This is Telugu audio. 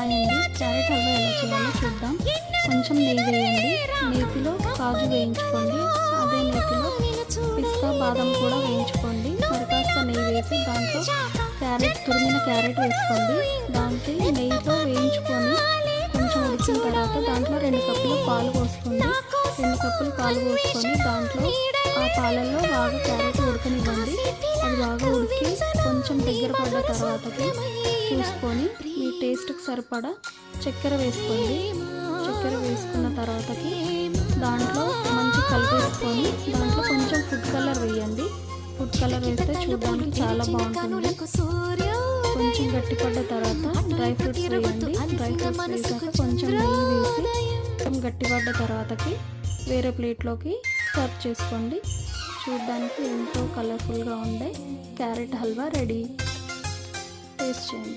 హాయ్ అండి, క్యారెట్ హల్వా ఎలా చేయాలో చూద్దాం. కొంచెం నెయ్యి వేయండి, నేతిలో కాజు వేయించుకోండి, అదే నేతిలో పిస్తా బాదం కూడా వేయించుకోండి. మరి కాస్త నెయ్యి వేసి దాంట్లో తురిమిన క్యారెట్ వేసుకోండి. దాంట్లో నెయ్యితో వేయించుకొని కొంచెం ఉడికిన తర్వాత దాంట్లో 2 కప్పులు పాలు పోసుకోండి. 2 కప్పులు పాలు పోసుకొని దాంట్లో ఆ పాలల్లో బాగా క్యారెట్ ఉడకనివ్వండి. అది బాగా ఉడికి కొంచెం దగ్గర పడ్డ తర్వాతకి చూసుకొని మీ టేస్ట్కి సరిపడా చక్కెర వేసుకోండి. చక్కెర వేసుకున్న తర్వాతకి దాంట్లో మంచి కలిపేసుకొని దాంట్లో కొంచెం ఫుడ్ కలర్ వేయండి. ఫుడ్ కలర్ వేస్తే చూడడానికి చాలా బాగుంటుంది. కొంచెం గట్టిపడ్డ తర్వాత డ్రై ఫ్రూట్స్ వేయండి. డ్రై ఫ్రూట్స్ వేసాక కొంచెం నెయ్యి వేసి కొంచెం గట్టిపడ్డ తర్వాతకి వేరే ప్లేట్లోకి సర్వ్ చేసుకోండి. చూడడానికి ఎంతో కలర్ఫుల్గా ఉండే క్యారెట్ హల్వా రెడీ. టేస్ట్ చేయండి.